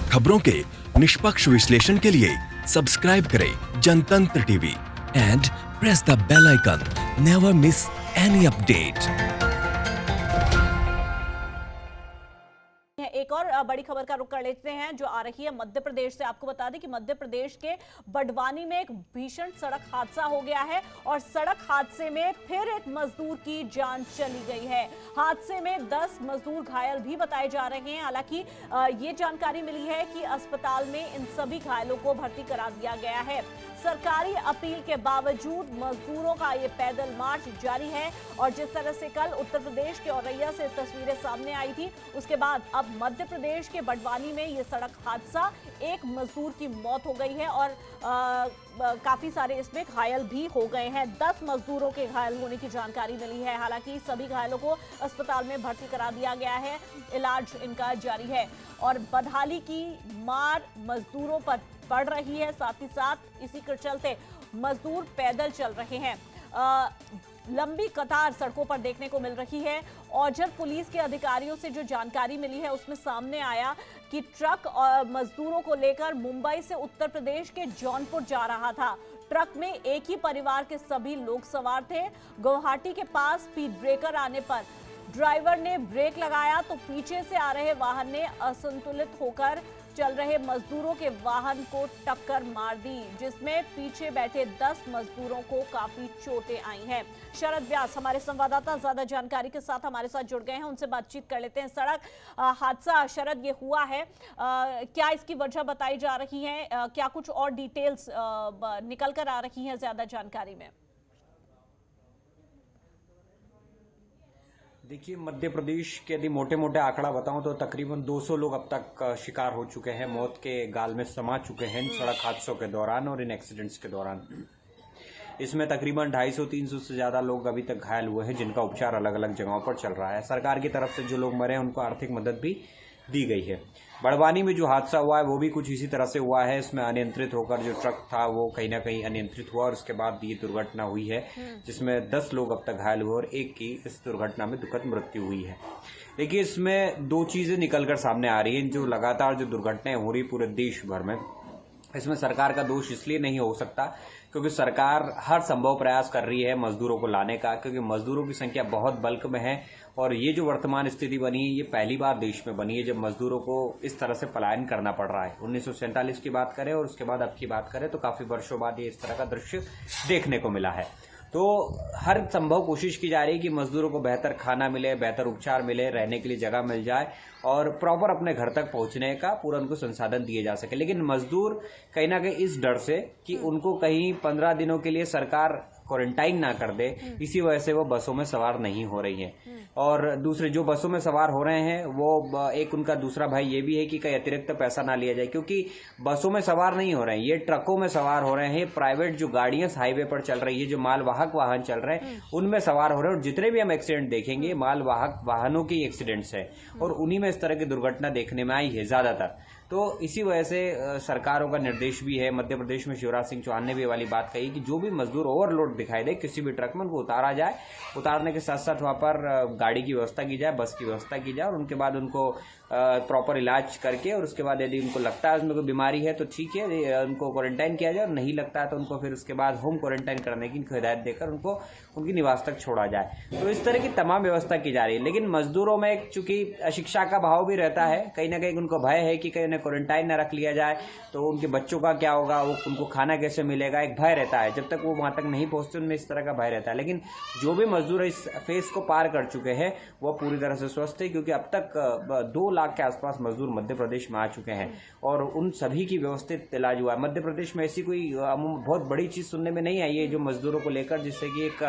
खबरों के निष्पक्ष विश्लेषण के लिए सब्सक्राइब करें Jantantra TV and press the bell icon. Never miss any update. एक और बड़ी खबर का रुख कर लेते हैं जो आ रही है मध्य प्रदेश से। आपको बता दें कि मध्य प्रदेश के बड़वानी में एक भीषण सड़क हादसा हो गया है और सड़क हादसे में फिर एक मजदूर की जान चली गई है। हादसे में 10 मजदूर घायल भी बताए जा रहे हैं। हालांकि ये जानकारी मिली है कि अस्पताल में इन सभी घायलों को भर्ती करा दिया गया है। सरकारी अपील के बावजूद मजदूरों का ये पैदल मार्च जारी है और जिस तरह से कल उत्तर प्रदेश के औरैया से तस्वीरें सामने आई थी, उसके बाद अब मध्य प्रदेश के बड़वानी में ये सड़क हादसा, एक मजदूर की मौत हो गई है और काफी सारे इसमें घायल भी हो गए हैं। 10 मजदूरों के घायल होने की जानकारी मिली है। हालांकि सभी घायलों को अस्पताल में भर्ती करा दिया गया है, इलाज इनका जारी है और बदहाली की मार मजदूरों पर पड़ रही है। साथ ही साथ इसी के चलते मजदूर पैदल चल रहे हैं। लंबी कतार सड़कों पर देखने को मिल रही है। औजर पुलिस के अधिकारियों से जो जानकारी मिली है उसमें सामने आया कि ट्रक और मजदूरों को लेकर मुंबई से उत्तर प्रदेश के जौनपुर जा रहा था। ट्रक में एक ही परिवार के सभी लोग सवार थे। गुवाहाटी के पास स्पीड ब्रेकर आने पर ड्राइवर ने ब्रेक लगाया तो पीछे से आ रहे वाहन ने असंतुलित होकर चल रहे मजदूरों के वाहन को टक्कर मार दी, जिसमें पीछे बैठे 10 मजदूरों को काफी चोटें आई हैं। शरद व्यास हमारे संवाददाता ज्यादा जानकारी के साथ हमारे साथ जुड़ गए हैं, उनसे बातचीत कर लेते हैं। सड़क हादसा शरद ये हुआ है, क्या इसकी वजह बताई जा रही है, क्या कुछ और डिटेल्स निकल कर आ रही हैं ज्यादा जानकारी में? देखिए, मध्य प्रदेश के यदि मोटे मोटे आंकड़ा बताऊं तो तकरीबन 200 लोग अब तक शिकार हो चुके हैं, मौत के गाल में समा चुके हैं इन सड़क हादसों के दौरान और इन एक्सीडेंट्स के दौरान। इसमें तकरीबन 250-300 से ज्यादा लोग अभी तक घायल हुए हैं, जिनका उपचार अलग अलग जगहों पर चल रहा है। सरकार की तरफ से जो लोग मरे हैं उनको आर्थिक मदद भी दी गई है। बड़वानी में जो हादसा हुआ है वो भी कुछ इसी तरह से हुआ है। इसमें अनियंत्रित होकर जो ट्रक था वो कहीं ना कहीं अनियंत्रित हुआ और उसके बाद ये दुर्घटना हुई है, जिसमें 10 लोग अब तक घायल हुए और एक की इस दुर्घटना में दुखद मृत्यु हुई है। देखिए, इसमें दो चीजें निकलकर सामने आ रही हैं। जो लगातार जो दुर्घटनाएं हो रही पूरे देश भर में, इसमें सरकार का दोष इसलिए नहीं हो सकता क्योंकि सरकार हर संभव प्रयास कर रही है मजदूरों को लाने का, क्योंकि मजदूरों की संख्या बहुत बल्क में है और ये जो वर्तमान स्थिति बनी है ये पहली बार देश में बनी है जब मजदूरों को इस तरह से पलायन करना पड़ रहा है। 1947 की बात करें और उसके बाद अब की बात करें तो काफी वर्षों बाद ये इस तरह का दृश्य देखने को मिला है। तो हर संभव कोशिश की जा रही है कि मजदूरों को बेहतर खाना मिले, बेहतर उपचार मिले, रहने के लिए जगह मिल जाए और प्रॉपर अपने घर तक पहुंचने का पूरा उनको संसाधन दिए जा सके। लेकिन मजदूर कहीं ना कहीं इस डर से कि उनको कहीं 15 दिनों के लिए सरकार क्वारंटाइन ना कर दे, इसी वजह से वो बसों में सवार नहीं हो रही हैं। और दूसरे जो बसों में सवार हो रहे हैं वो एक उनका दूसरा भाई ये भी है कि कहीं अतिरिक्त पैसा ना लिया जाए, क्योंकि बसों में सवार नहीं हो रहे हैं, ये ट्रकों में सवार हो रहे हैं। प्राइवेट जो गाड़ियां हाईवे पर चल रही है, जो मालवाहक वाहन चल रहे हैं उनमें सवार हो रहे हैं और जितने भी हम एक्सीडेंट देखेंगे मालवाहक वाहनों के एक्सीडेंट्स है और उन्हीं में इस तरह की दुर्घटना देखने में आई है ज्यादातर। तो इसी वजह से सरकारों का निर्देश भी है। मध्य प्रदेश में शिवराज सिंह चौहान ने भी वाली बात कही कि जो भी मजदूर ओवरलोड दिखाई दे किसी भी ट्रक में उनको उतारा जाए, उतारने के साथ साथ वहां पर गाड़ी की व्यवस्था की जाए, बस की व्यवस्था की जाए और उनके बाद उनको प्रॉपर इलाज करके और उसके बाद यदि उनको लगता है उसमें कोई बीमारी है तो ठीक है, उनको क्वारंटाइन किया जाए और नहीं लगता है तो उनको फिर उसके बाद होम क्वारंटाइन करने की हिदायत देकर उनको उनकी निवास तक छोड़ा जाए। तो इस तरह की तमाम व्यवस्था की जा रही है। लेकिन मजदूरों में चूंकि शिक्षा का भाव भी रहता है, कहीं ना कहीं उनको भय है कि कहीं उन्हें क्वारंटाइन न रख लिया जाए तो उनके बच्चों का क्या होगा, वो उनको खाना कैसे मिलेगा, एक भय रहता है। जब तक वो वहां तक नहीं पहुंचते उनमें इस तरह का भय रहता है। लेकिन जो भी मजदूर इस फेज को पार कर चुके हैं वो पूरी तरह से स्वस्थ है, क्योंकि अब तक 2 लाख के आसपास मजदूर मध्य प्रदेश में आ चुके हैं और उन सभी की व्यवस्थित इलाज हुआ है। मध्य प्रदेश में ऐसी कोई बहुत बड़ी चीज सुनने में नहीं आई है जो मजदूरों को लेकर, जिससे कि एक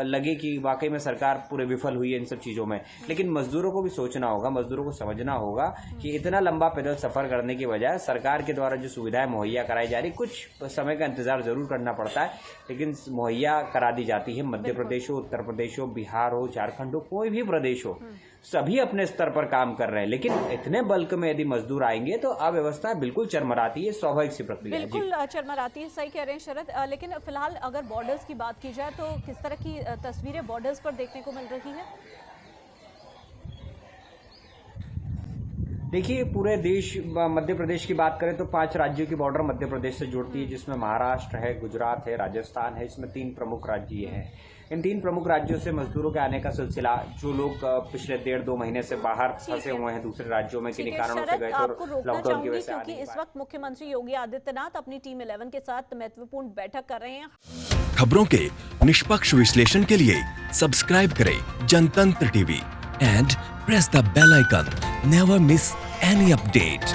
लगे कि वाकई में सरकार पूरे विफल हुई है इन सब चीजों में। लेकिन मजदूरों को भी सोचना होगा, मजदूरों को समझना होगा कि इतना लंबा पैदल सफर करने की बजाय सरकार के द्वारा जो सुविधाएं मुहैया कराई जा रही, कुछ समय का इंतजार जरूर करना पड़ता है लेकिन मुहैया करा दी जाती है। मध्य प्रदेश हो, उत्तर प्रदेश हो, बिहार हो, झारखंड हो, कोई भी प्रदेश हो, सभी अपने स्तर पर काम कर रहे हैं। लेकिन इतने बल्क में यदि मजदूर आएंगे तो अव्यवस्था बिल्कुल चरमराती है, स्वाभाविक सी प्रक्रिया है। बिल्कुल चरमराती है, सही कह रहे हैं शरद। लेकिन फिलहाल अगर बॉर्डर्स की बात की जाए तो किस तरह की तस्वीरें बॉर्डर्स पर देखने को मिल रही है? देखिए, पूरे देश मध्य प्रदेश की बात करें तो 5 राज्यों की बॉर्डर मध्य प्रदेश से जुड़ती है, जिसमें महाराष्ट्र है, गुजरात है, राजस्थान है। इसमें 3 प्रमुख राज्य हैं। इन 3 प्रमुख राज्यों से मजदूरों के आने का सिलसिला, जो लोग पिछले 1.5-2 महीने से बाहर फंसे हुए हैं दूसरे राज्यों में, किन्हीं कारणों से गए आपको तो रोकना लॉकडाउन की चाहूंगी वजह से क्योंकि इस वक्त मुख्यमंत्री योगी आदित्यनाथ अपनी टीम 11 के साथ महत्वपूर्ण बैठक कर रहे हैं। खबरों के निष्पक्ष विश्लेषण के लिए सब्सक्राइब करें Jantantra TV and press the bell icon. Never miss any update.